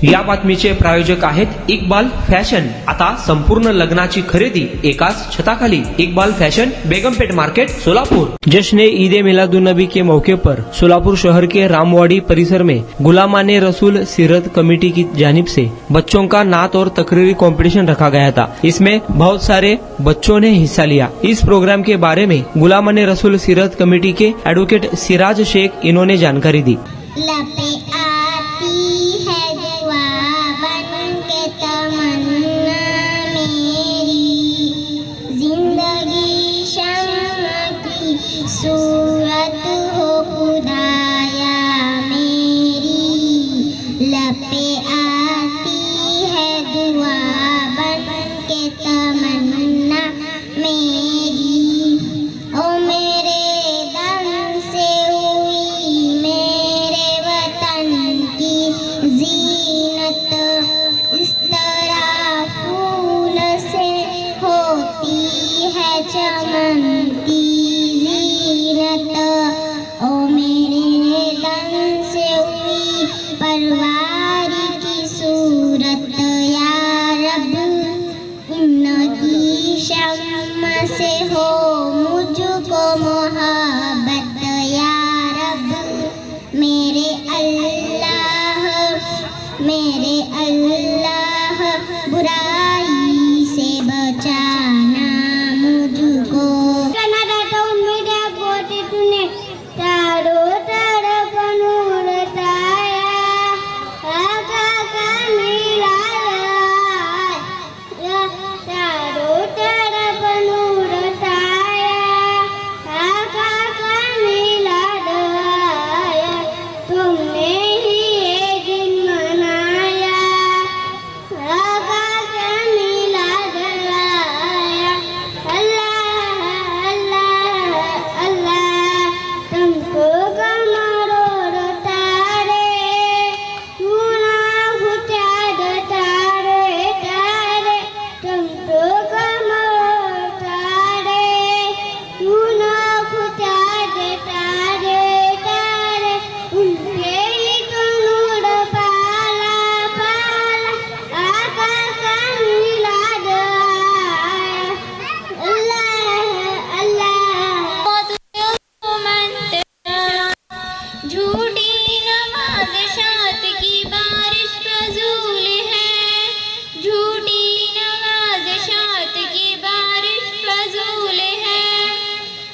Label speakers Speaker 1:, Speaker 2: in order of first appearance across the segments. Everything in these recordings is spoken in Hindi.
Speaker 1: या बातमीचे प्रायोजक आहेत इक्बाल फॅशन। आता संपूर्ण लग्नाची खरेदी एकाच छताखाली। Iqbal fashion, Begumpet market, Solapur. जश्न ईद मिलादुन नबी के मौके पर सोलापुर शहर के रामवाड़ी परिसर में गुलामाने रसूल सीरत कमेटी की जानिब से बच्चों का नात और तकरीरी कंपटीशन रखा गया था। इसमें बहुत सारे बच्चों ने हिस्सा लिया। इस प्रोग्राम के बारे में गुलामाने रसूल सीरत कमेटी के एडवोकेट सिराज शेख इन्होंने जानकारी दी।
Speaker 2: सूरत हो खुदाया मेरी, लपे आती है दुआ बन के तमन्ना मेरी। ओ मेरे दम से हुई मेरे वतन की जीनत, इस तरह फूल से होती है चमनती। ओ मेरे दम से हुई परवारी की सूरत, या रब इनकी शम्म से हो मुझको मोहब्बत। या रब मेरे अल्लाह बुराई से बचाना मुझको।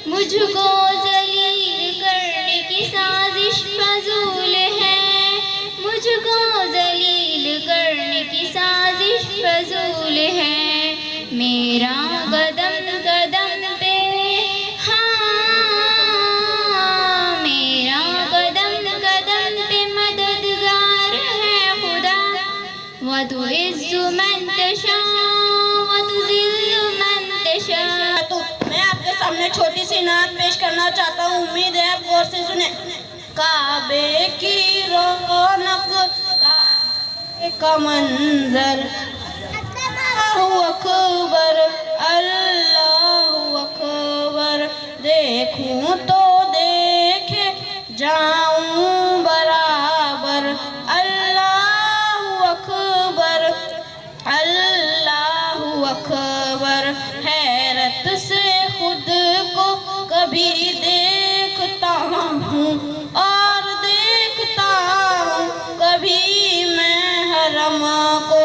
Speaker 3: मुझको जलील करने की साजिश फजूल है, मुझको जलील करने की साजिश फजूल है। मेरा कदम कदम पे, हाँ मेरा कदम कदम पे मददगार है खुदा। वतुइज़्ज़ु मन तशा वतुज़िल्लु मन तशा।
Speaker 4: सामने छोटी सी नात पेश करना चाहता हूँ, उम्मीद है आप गौर से सुने। काबे की रौनक का मंजर, अल्लाहु अकबर अल्लाहु अकबर। देखूं तो देखे जाऊं बराबर, अल्लाहु अकबर अल्लाहु अकबर। हैरत से खुद को कभी देखता हूँ और देखता हूँ कभी मैं हरम को।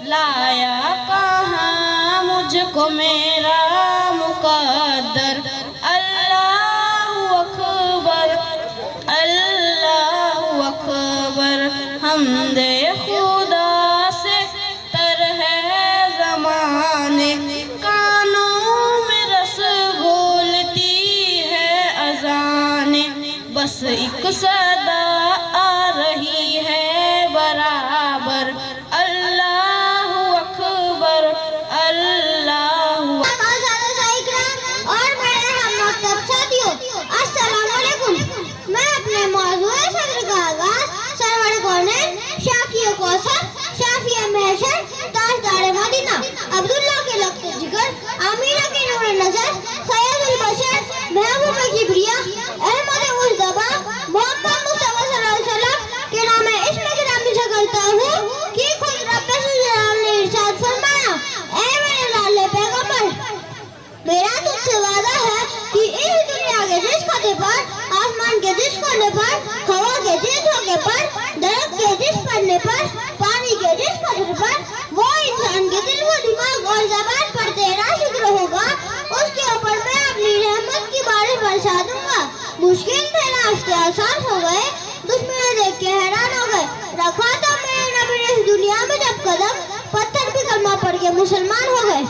Speaker 4: लाया कहाँ मुझको मेरा मुकद्दर, अल्लाहु अकबर अल्लाहु अकबर। हमदे खुदा से तर है ज़माने, बस एक सदा आ रही है बराबर, अल्लाहु अकबर अल्लाहु।
Speaker 2: और मेरे हम साथियों, अस्सलाम वालेकुम। मैं अपने मौजूद सत्र का आगाज सरवर कौनैन शाकिया कौसर शाफिया महशर ताजदार मदीना अब्दुल्ला के लख्त जिगर आमीरा के नूर नजर सैयदुल बशर महबूब की प्रिया अहमद मुस्तफा मोहम्मद मुस्तफा सल्लल्लाहु अलैहि वसल्लम के नाम में इसमें गिरामी से करता हूँ कि होने पर, हवा के तेज होने पर, दरख्त के जिस पड़ने पर, पानी के जिस कदर पर, वो इंसान के दिल व दिमाग और ज़बान पर तेरा शुक्र होगा, उसके ऊपर मैं अपनी रहमत की बारिश बरसा दूंगा। मुश्किल थे रास्ते आसान हो गए, दुश्मन देख के हैरान हो गए। रखा था मेरे नबी ने इस दुनिया में जब कदम, पत्थर भी कलमा पढ़ के मुसलमान हो गए।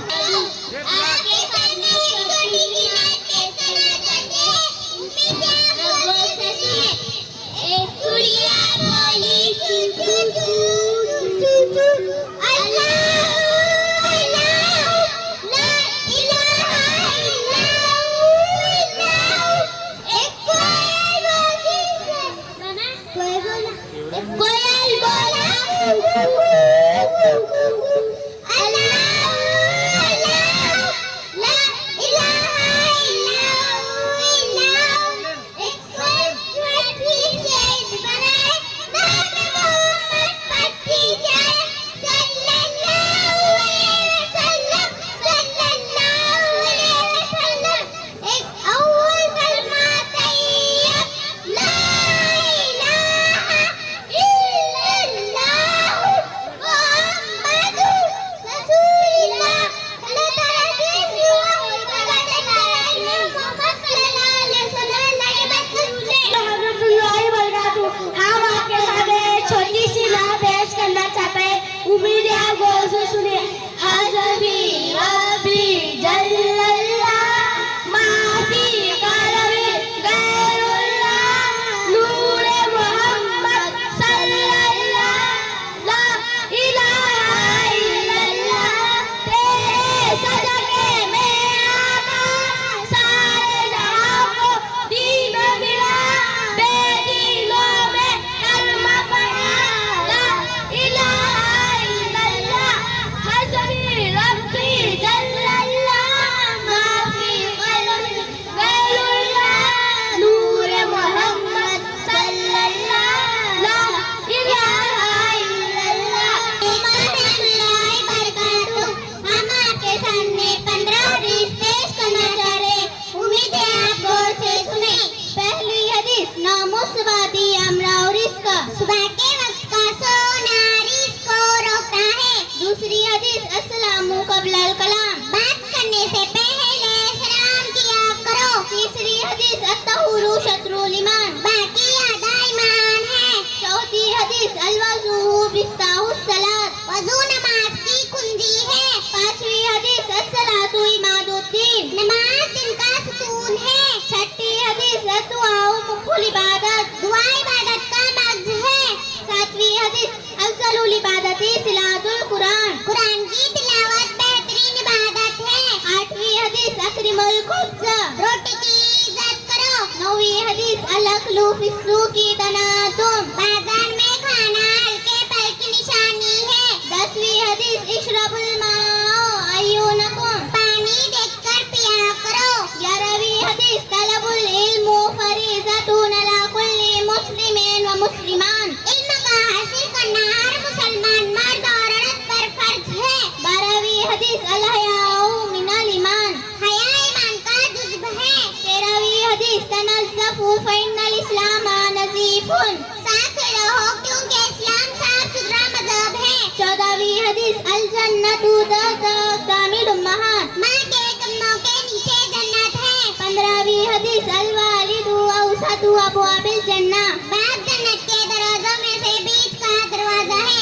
Speaker 2: सुबह के वक्त का सोना रिज़्क़ को रोकता है। दूसरी हदीस अस्सलामु क़ब्लल कलाम, बात करने से पहले सलाम किया करो। तीसरी हदीस अत्तहुरु शत्रुल ईमान, बाकी आधा ईमान है। चौथी हदीस अल-वज़ू मिफ्ताहुस सलात, वज़ू नमाज की कुंजी है। पांचवी हदीस अस्सलातु इमादुद्दीन, नमाज दिन का सुकून है। छठी हदीस दुआ मुख्फुल इबादत, दुआ इबादत का मर्ज है। सातवीं हदीस अफ़ज़लुल इबादती तिलावतुल कुरान, कुरान की तिलावत बेहतरीन इबादत है। आठवीं हदीस अक्रिमुल खुब्ज़, रोटी की इज्जत करो। नौवीं हदीस अल-अक्लु फिस्सूकी तनातुम, बाजार में खाना हल्के पल की निशानी है। 10वीं हदीस इशरबुल माअ अय्युनकुम, पानी देखकर पिया करो। 11वीं हदीस तलबुल इल्म फरीज़तुन अला कुल्ली मुस्लिमिन व मुस्लिमान, इल्म का हासिल करना हर मुसलमान मर्द और औरत पर फर्ज है। 12वीं हदीस अल हयाउ मिनल ईमान, हया ईमान का जुज़्व है। 13वीं हदीस तनज़्ज़फू फ़इन्नल इस्लाम नज़ीफ़ुन, साफ रहो क्योंकि इस्लाम साफ सुथरा मज़हब है। 14वीं हदीस अल जन्नतु तहता अक़दामिल उम्महात, माँ के कदमों के नीचे जन्नत है। 15वीं हदीस अल वालिदु औसतु अबवाबिल जन्नह, बाप जन्नत के दरवाजों में से बीच का दरवाजा है।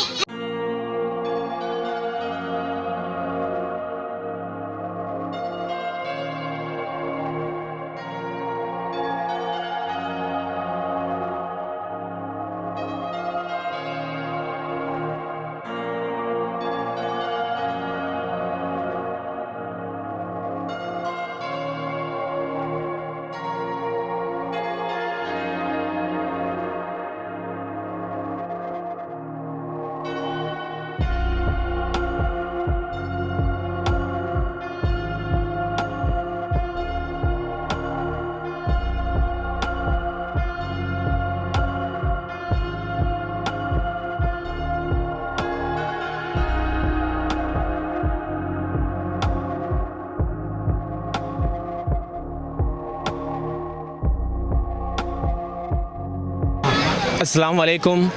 Speaker 5: अस्सलाम वालेकुम।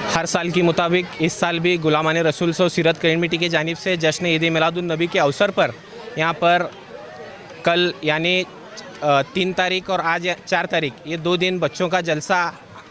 Speaker 5: हर साल की मुताबिक इस साल भी गुलामान रसूल सो सीरत कम्युनिटी की जानिब से जश्न ईद मिलादुन नबी के अवसर पर यहाँ पर कल यानी 3 तारीख और आज 4 तारीख ये 2 दिन बच्चों का जलसा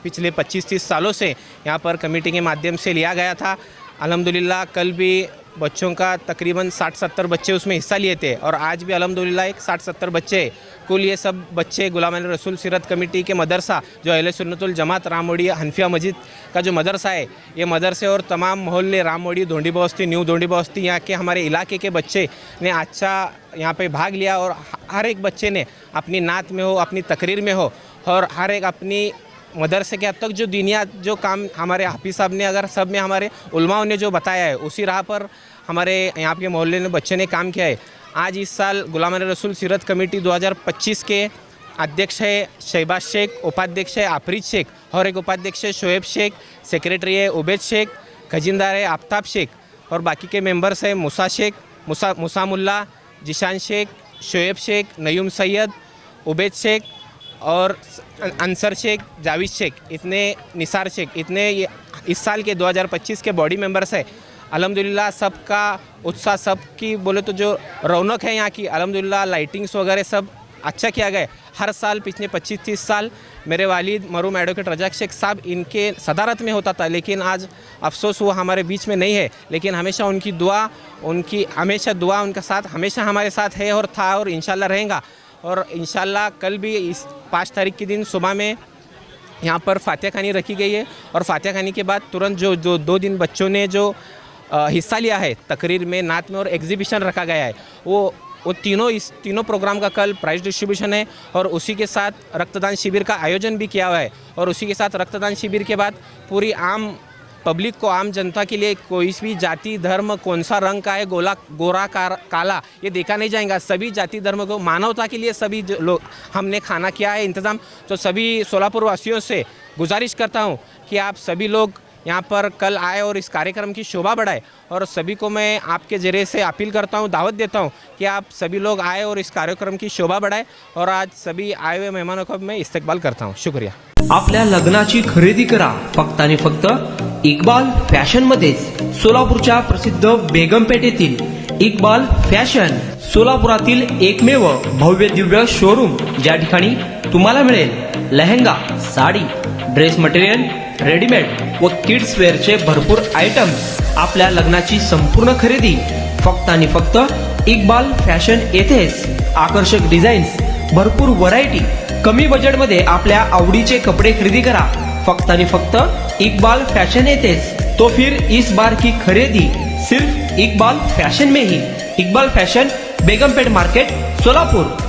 Speaker 5: पिछले 25-30 सालों से यहाँ पर कमेटी के माध्यम से लिया गया था। अल्हम्दुलिल्लाह कल भी बच्चों का तकरीबन 60-70 बच्चे उसमें हिस्सा लिए थे और आज भी अल्हम्दुलिल्लाह एक 60-70 बच्चे कुल ये सब बच्चे गुलामान रसूल सीरत कमेटी के मदरसा जो अहले सुन्नतुल जमात रामोड़ी हनफिया मस्जिद का जो मदरसा है, ये मदरसे और तमाम मोहल्ले रामोड़ी धोंडी बस्ती न्यू धोंडी बस्ती यहाँ के हमारे इलाके के बच्चे ने अच्छा यहाँ पे भाग लिया और हर एक बच्चे ने अपनी नात में हो, अपनी तकरीर में हो और हर एक अपनी मदरसे के हद तक जो दुनिया जो काम हमारे हाफिज़ साहब ने अगर सब में हमारे उलमाओं ने जो बताया है उसी राह पर हमारे यहाँ के मोहल्ले में बच्चे ने काम किया है। आज इस साल गुलामान रसूल सीरत कमेटी 2025 के अध्यक्ष है शहबाज शेख, उपाध्यक्ष है आफरीद शेख और एक उपाध्यक्ष है शोएब शेख, सेक्रेटरी है उबैद शेख, खजिनदार है आफ्ताब शेख और बाकी के मेंबर्स है मूसा शेख, मूसा मुल्ला, जिशान शेख, शोएब शेख, नयूम सैयद, उबैद शेख और अंसर शेख, जावेद शेख, इतने निसार शेख, इतने ये इस साल के 2025 के बॉडी मेंबर्स है। अल्हम्दुलिल्लाह सबका उत्साह, सबकी बोले तो जो रौनक है यहाँ की, अल्हम्दुलिल्लाह लाइटिंग्स वगैरह सब अच्छा किया गया है। हर साल पिछले 25-30 साल मेरे वालिद मरूम एडवोकेट रजाक शेख साहब इनके सदारत में होता था, लेकिन आज अफसोस वो हमारे बीच में नहीं है, लेकिन हमेशा उनकी दुआ उनका साथ हमेशा हमारे साथ है और था और इंशाल्लाह रहेगा। और इंशाल्लाह कल भी इस 5 तारीख के दिन सुबह में यहाँ पर फातिहा खानी रखी गई है और फातिहा खानी के बाद तुरंत जो 2 दिन बच्चों ने जो हिस्सा लिया है तकरीर में, नात में और एग्जीबिशन रखा गया है, वो तीनों प्रोग्राम का कल प्राइज़ डिस्ट्रीब्यूशन है और उसी के साथ रक्तदान शिविर का आयोजन भी किया हुआ है। और उसी के साथ रक्तदान शिविर के बाद पूरी आम पब्लिक को, आम जनता के लिए कोई भी जाति धर्म कौन सा रंग का है, गोरा काला, ये देखा नहीं जाएगा। सभी जाति धर्म को मानवता के लिए सभी लोग हमने खाना किया है इंतज़ाम। तो सभी सोलापुर वासियों से गुजारिश करता हूँ कि आप सभी लोग यहाँ पर कल आए और इस कार्यक्रम की शोभा बढ़ाए और सभी को मैं आपके ज़रिए से अपील करता हूँ, दावत देता हूँ कि आप सभी लोग आए और इस कार्यक्रम की शोभा बढ़ाए और आज सभी आए हुए मेहमानों का मैं इस्तकबाल करता हूँ। शुक्रिया।
Speaker 1: आपल्या लग्नाची खरेदी करा फक्त आणि फक्त इक्बाल फॅशन मध्येच। सोलापूरच्या प्रसिद्ध बेगमपेठ येथील इक्बाल फॅशन सोलापुरातील एकमेव भव्य दिव्य शोरूम, ज्या ठिकाणी तुम्हाला मिळेल लेहंगा, साडी, ड्रेस मटेरियल, रेडीमेड व किड्स वेअरचे भरपूर आयटम्स। आपल्या लग्नाची संपूर्ण खरेदी फक्त आणि फक्त इक्बाल फॅशन येथेच। आकर्षक डिझाईन्स, भरपूर व्हरायटी, कमी बजेटमध्ये आपल्या आवडीचे कपडे खरेदी करा फक्त आणि फक्त इक्बाल फैशन येथेच। तो फिर इस बार की खरीदी सिर्फ इक्बाल फैशन में ही। Iqbal fashion, Begumpet market, Solapur.